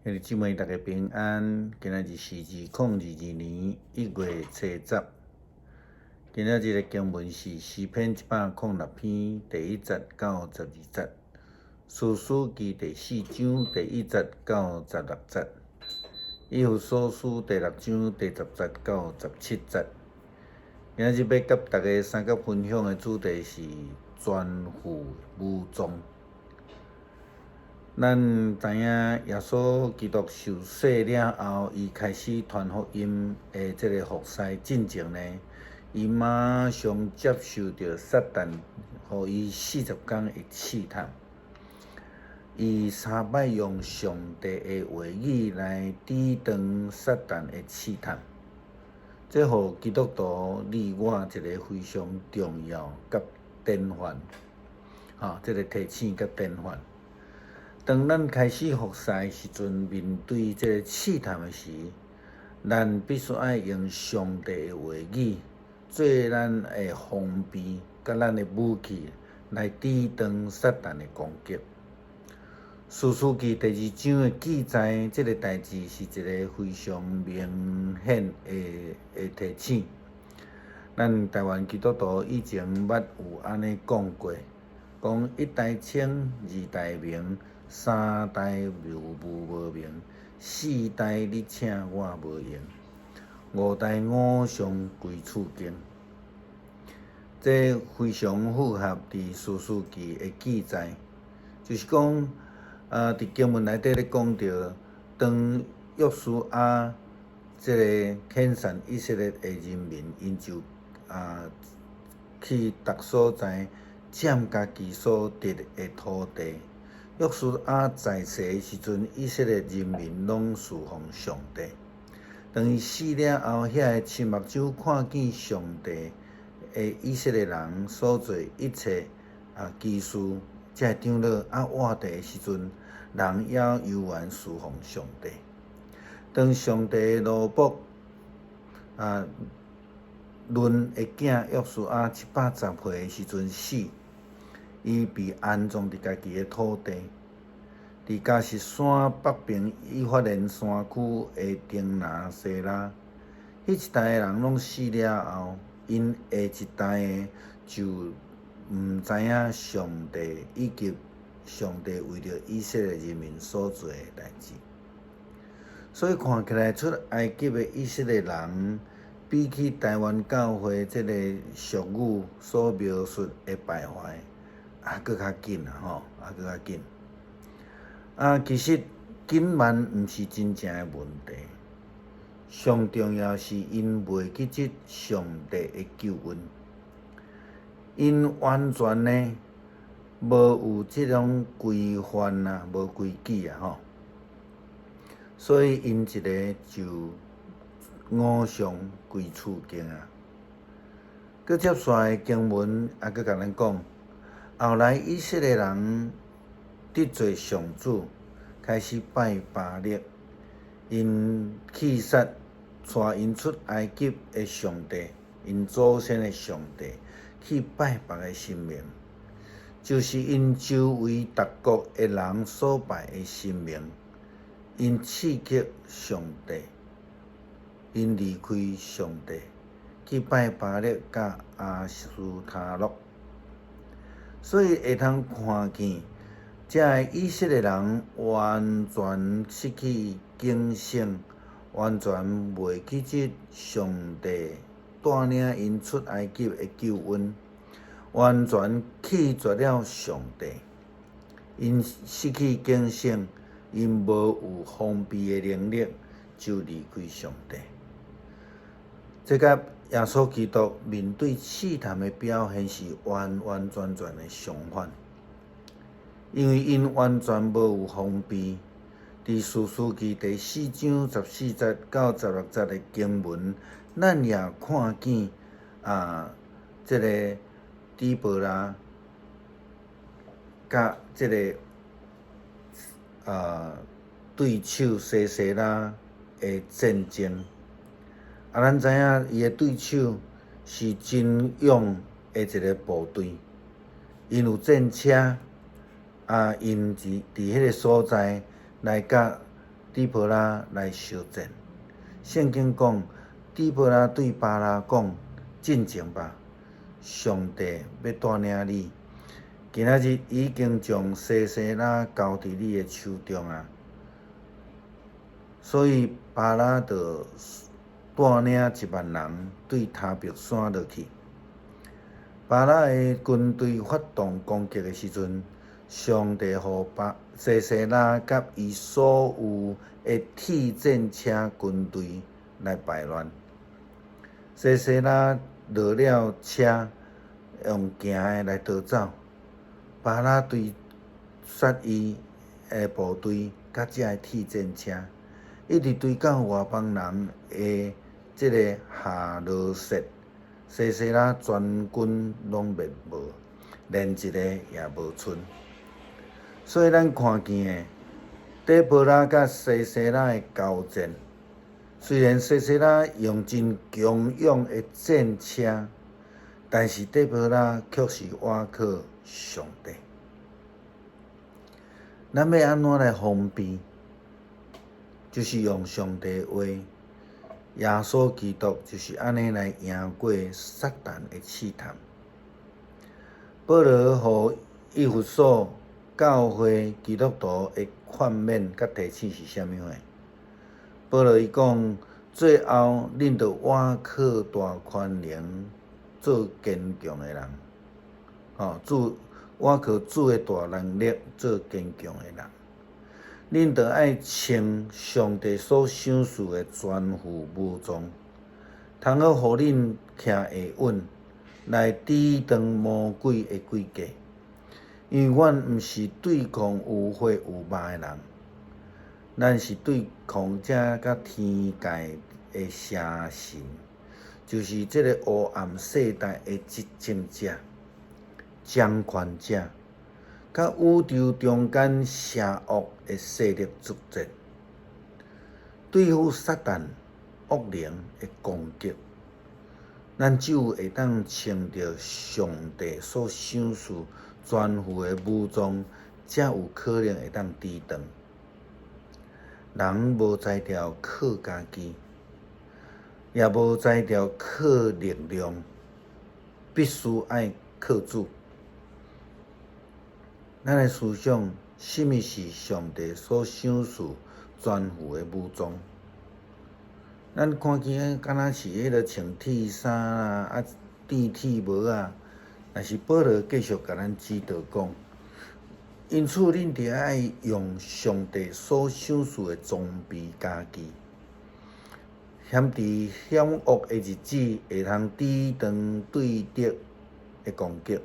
兄弟姊妹，大家平安。今仔日是2022年1月初10。今仔日的经文是诗篇106篇第1节到12节，士师记第4章第1节到16节，以弗所书第6章第10节到17节。今仔日要甲大家三角分享的主题是全副武装。咱知影耶稣基督受洗了后，伊开始传福音的这个服侍进前呢，伊马上接受到撒旦予伊40天的试探。伊3摆用上帝的话语来抵挡撒旦的试探，这互基督徒你我一个非常重要甲典范。这个提醒甲典范。当咱开始服侍时阵，面对这个试探的时，咱必须要用上帝的话语做咱的防备，甲咱的武器来抵挡撒旦的攻击。士师记第2章的记载，这个代志是一个非常明显的提醒。咱台湾基督徒以前捌有安尼讲过，讲1代清，2代明，3代无明，4代你请我无用，5代五常归厝经。这非常符合伫士师记的记载，就是讲，伫经文内底咧讲到，当约书亚这个遣散以色列的人民，因就去逐所在占家己所得的土地。约书亚在世的时阵，以色列人民拢侍奉上帝。当伊死了后，遐个青目睭看见上帝的以色列人所做一切奇事，这长老活地的时阵，人也犹原侍奉上帝。当上帝的奴仆论的囝约书亚710岁的时阵死，伊被安葬伫家己的土地，伫加实山北边以法莲山区的丁拿西拉。迄一代的人拢死了后，因下一代的就毋知影上帝以及上帝为着以色列人民所做的代志。所以看起来出埃及的以色列人，比起台湾教会这个俗语所描述的败坏，搁较紧搁较紧。其实紧慢毋是真正的问题，上重要是因袂记得上帝的救恩，因完全呢无有这种规范无规矩所以因一个就五常归厝经搁接续的经文搁甲咱讲，后来以色列人得罪上主，开始拜巴力，因气杀带因出埃及的上帝，因祖先的上帝，去拜别的神明，就是因周围逐国的人所拜的神明。因刺激上帝，因离开上帝，去拜巴力甲阿斯塔洛，所以会通看见，这个以色列人完全失去警醒，完全袂记得上帝带领因出埃及的救恩，完全弃绝了上帝，因失去警醒。因无有防备的能力，就离开上帝。这甲耶稣基督面对试探的表现是完完全全的相反。因为因完全无有防备，伫士师记第4章14节到16节的经文，咱也看见这个底波拉甲这个对手西西拉的战争，咱知影伊的对手是真勇的一个部队，因有战车，因伫迄个所在来甲底波拉来相战。圣经讲，底波拉对巴拉讲：“进前吧，上帝要带领你。今仔日已经将西西拉交伫你的手中啊。”所以巴拉就带领10000人对塔伯山落去。巴拉的军队发动攻击的时阵，上帝互西西拉甲伊所有的铁战车军队来败乱。西西拉落了车，用行的来逃走。巴拉对杀伊的部队甲这个铁战车，一直追到外邦人的这个夏罗舍。西西拉全军拢灭无，连一个也无剩。所以咱看见的底波拉甲西西拉的交战，虽然西西拉用真强勇的战车，但是底波拉却是倚靠上帝。咱要安怎来防备？就是用上帝的话。耶稣基督就是安尼来赢过撒旦的试探。保罗互以弗所教会基督徒的劝勉甲提醒是啥物货？保罗伊讲，最后恁着倚靠大权能，做坚强的人。倚靠主的大能力，做坚强的人。恁着爱穿上帝所赏赐的全副武装，通好互恁徛会稳，来抵挡魔鬼的诡计。因为阮毋是对抗有血有肉的人，咱是对抗这甲天界的邪神，就是这个黑暗世代的执政者、掌权者。甲宇宙中间邪恶的势力作战，对付撒旦恶灵的攻击，咱只有会当穿着上帝所赏赐全副的武装，才有可能会当抵挡。人无才调靠家己，也无才调靠力量，必须爱靠主。咱来思想，什么是上帝所赏赐全副的武装？咱看见敢若是迄个穿铁衫啊、垫铁帽啊，但是保罗继续甲咱指导讲，因此恁得爱用上帝所赏赐的装备家己，险伫险恶的日子会通抵挡对敌的攻击，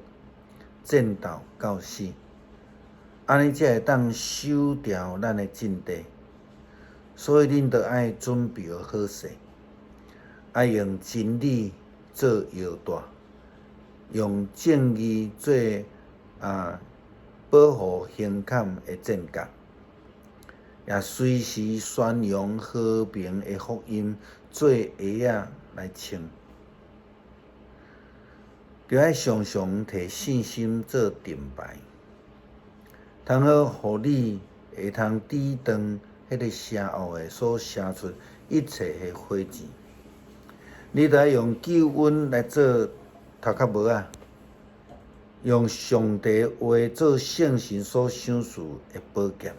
战斗到死。安尼才会当守住咱的阵地，所以恁着爱准备好势，爱用真理做腰带，用正义做保护胸坎的战甲，也随时宣扬和平的福音做鞋仔来穿。着爱常常摕信心做盾牌。通好，互你会通抵挡迄个邪恶的所射出一切的火箭。你着用救恩来做头壳帽啊，用上帝话做圣神所赏赐的宝剑。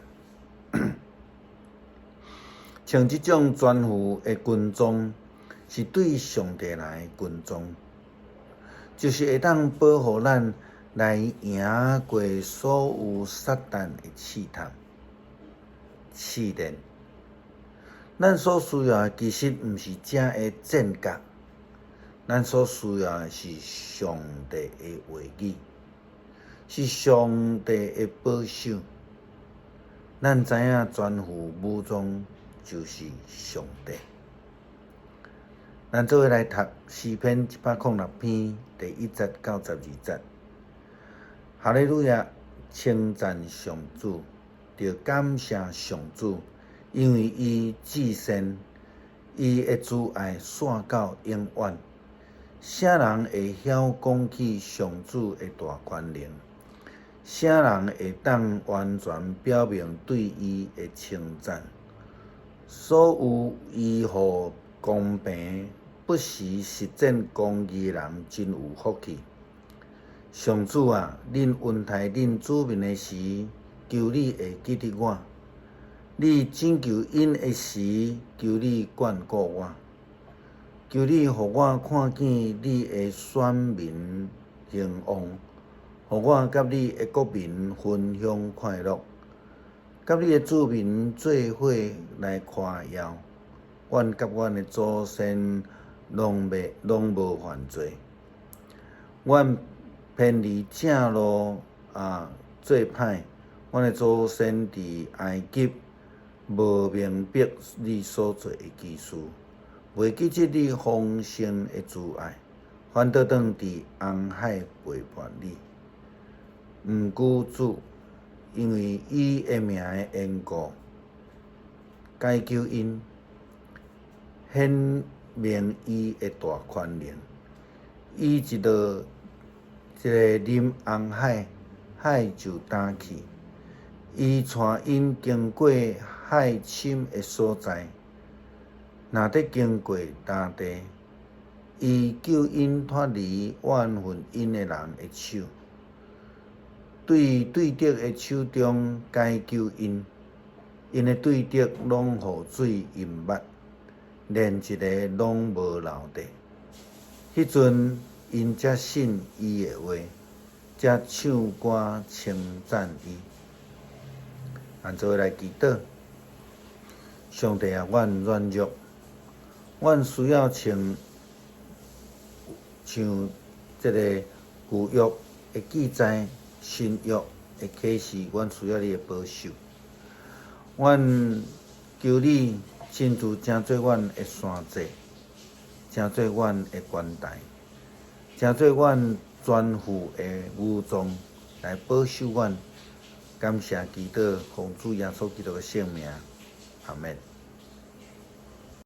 像这种全副的军装，是对上帝来的军装，就是会当保护咱。来赢过所有撒旦的试探、试炼。咱所需要的其实毋是这的战甲，咱所需要的是上帝的话语，是上帝的保守。咱知影全副武装就是上帝。咱做伙来读诗篇106篇第1节到12节。哈利路亚，称赞上主，着感谢上主，因为伊至善，伊的慈爱线到永远。啥人会晓讲起上主的大权能？啥人会当完全表明对伊的称赞？所有医护公平、不时实践公义的人，真有福气。上主啊，恁恩待恁子民的时，求你会记得我；你拯救因的时，求你眷顾我。求你，互我看见你的选民兴旺，互我甲你的国民分享快乐，甲你的子民做伙来夸耀。阮甲阮的祖先拢无犯罪，阮偏离正路做歹。阮的祖先伫埃及无明白你所做的奇事。袂记得你丰盛的慈爱，反倒转伫红海背叛你。毋辜主，因为伊的名的缘故，解救因，显明伊的大权能。伊一个啉红海，海就干去；伊带因经过海深的所在。若得经过大地，伊救因脱离怨恨因的人的手，对敌的手中解救因，因的对敌拢雨水淹没，连一个拢无留地。迄阵因才信伊的话，才唱歌称赞伊。咱做来祈祷，上帝啊，阮软弱。阮需要像这个旧约的记载、新约的启示，阮需要你的保守。阮求你亲自成做阮的山寨，成做阮的关台，成做阮全副的武装，来保守阮。感谢祈祷，奉主耶稣基督的圣名，阿门。